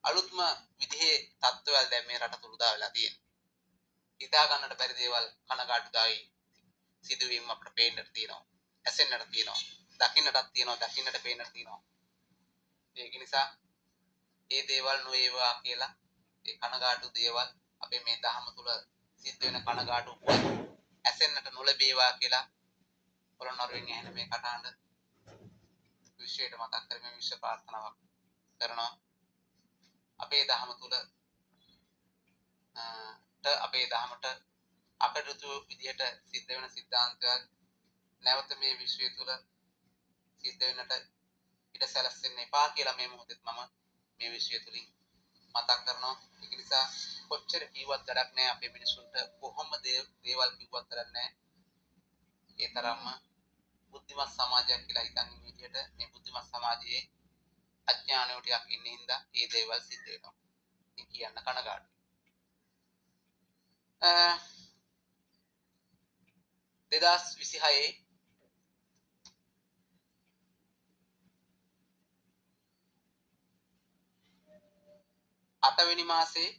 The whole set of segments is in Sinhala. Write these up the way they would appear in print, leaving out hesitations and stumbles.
අලුත්ම විදිහේ තත්ත්වවල දැන් මේ රට තුල දාලා තියෙනවා. හිතා ගන්නට බැරි දේවල් කනගාටුදායි සිදුවීම් අපිට පේන්නට තියෙනවා. ඇසෙන්නට තියෙනවා. දකින්නටත් තියෙනවා. දකින්නට පේන්නට තියෙනවා. ඒක නිසා මේ දේවල් නොවේවා කියලා ඒ කනගාටු දේවල් අපේ මේ දහම තුල සිද්ධ වෙන කනගාටු ඇසෙන්නට නොලැබේවා කියලා පොළොන්නරුවෙන් ඇහෙන මේ කටහඬ විශ්වයට මතක් කරමින් විශ්ව ප්‍රාර්ථනාවක් කරනවා. අපේ දහම තුල අපේ දහමට අපරිතු විදියට සිද්ධ වෙන සිද්ධාන්තයක් නැවත මේ විශ්වය තුල සිද්ධ වෙන්නට ඉඩ සැලසෙන්න එපා කියලා මේ මොහොතේ මම මේ විශ්වය තුලින් මතක් කරනවා. ඒක නිසා කොච්චර කිව්වත් වැඩක් නැහැ අපේ මිනිසුන්ට කොහොම දේවල් කිව්වත් වැඩක් නැහැ. ඒ තරම්ම බුද්ධිමත් සමාජයක් කියලා හිතන් ඉන්න විදිහට මේ බුද්ධිමත් සමාජයේ අඥානයෝ ටිකක් ඉන්න හින්දා මේ දේවල් සිද්ධ වෙනවා. ඉතින් කියන්න කනගාටුයි. 2026 8 වෙනි මාසේ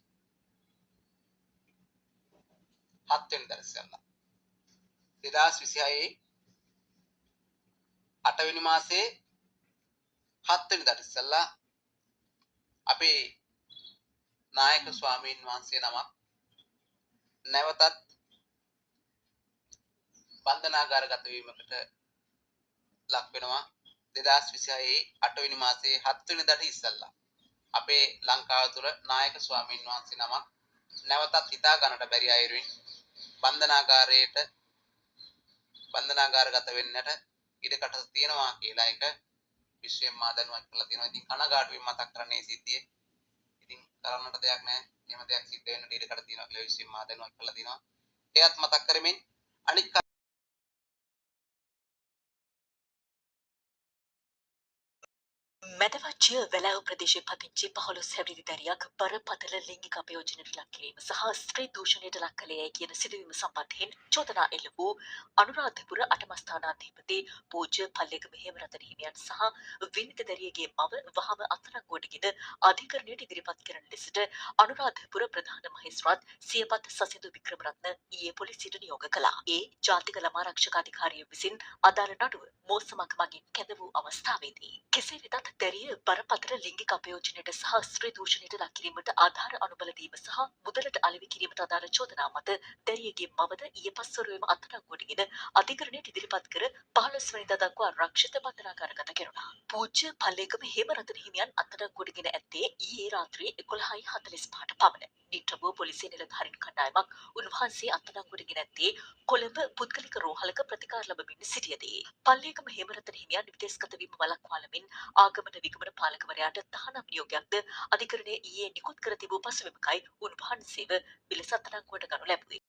7 වෙනිදා ඉස්සෙල්ලා 2026 8 වෙනි මාසේ 7 වෙනිදාට ඉස්සෙල්ලා අපේ නායක ස්වාමීන් වහන්සේ නමක් නැවතත් බන්ධනාගාරගත වීමකට ලක් වෙනවා. 2026 8 වෙනි මාසේ 7 වෙනිදාට ඉස්සෙල්ලා අපේ ලංකාව තුළ නායක ස්වාමීන් වහන්සේ නමක් නැවතත් හිතා ගන්නට බැරි අයුරින් බන්ධනාගාරගත වෙන්නට ඉඩකඩ තියෙනවා කියලා එක විශ්වයෙන් මා දැනුවත් කරලා තියෙනවා. ඉතින් කනගාටුවෙන් මතක් කරන්නේ සිද්ධිය. ඉතින් කරන්නට දෙයක් නැහැ. එහෙම දෙයක් සිද්ධ වෙන්නට ඉඩකඩ තියෙනවා කියලා විශ්වයෙන් මා දැනුවත් කරලා තියෙනවා. ඒත් මතක් කරමින් අනිත් මැදවච්චිය වැලෑව ප්‍රදේශයේ පදිංචි 15 හැවිරිදි දැරියක් බරපතල ලිංගික අපයෝජනයට ලක් කිරීම සහ ස්ත්‍රී දූෂණයට ලක් කළේයයි කියන සිදුවීම සම්බන්ධයෙන් චෝදනා එල්ල වූ අනුරාධපුර අටමස්ථානාධිපති පූජ්‍ය පල්ලේගම හේමරතන හිමියන් සහ විනිත දැරියගේ මව වහම අත්අඩංගුවටගෙන අධිකරණයට ඉදිරිපත් කරන ලෙසට අනුරාධපුර ප්‍රධාන මහේස්ත්‍රාත් සියපත් සසිඳු වික්‍රමරත්න ඊයේ පොලිසියට නියෝග කළා. ඒ ජාතික ළමා ආරක්ෂක අධිකාරිය විසින් අදාළ නඩුව මෝසමක් මගින් කැඳ වූ අවස්ථාවේදී කෙසේ වෙතත් දැරිය බරපතල ලිංගික අපයෝජනයට සහ ස්ත්‍රී දූෂණයට ලක් කිරීමට ආධාර අනුබල දීම සහ මුදලට අලෙවි කිරීමට අදාළ චෝදනා මත දැරියගේ මවද ඊයේ පස්වරුවේම අත්අඩංගුවටගෙන අධිකරණයට ඉදිරිපත් කර 15 වෙනිදා දක්වා ආරක්ෂිත බන්ධනාගාරගත කෙරුණා. පූජ්‍ය පල්ලේගම හේමරතන හිමියන් අත්අඩංගුවටගෙන ඇත්තේ ඊයේ රාත්‍රියේ 11:45ට පමණ. නිට්ටඹුව පොලිසිය නිලධාරීන් කණ්ඩායමක් උන්වහන්සේ අත්අඩංගුවටගෙන ඇත්තේ කොළඹ පුද්ගලික රෝහලක ප්‍රතිකාර ලබමින් සිටියදී. පල්ලේගම හේමරතන හිමියන් විදේශගත වීම වළක්වාලමින් ආගමන විගමන පාලකවරයාට තහනම් නියෝගයක්ද අධිකරණයේ ඊයේ නිකුත් කර තිබූ පසුබිමකයි උන්වහන්සේව විලස අත්අඩංගුවට ගනු ලැබුවේ.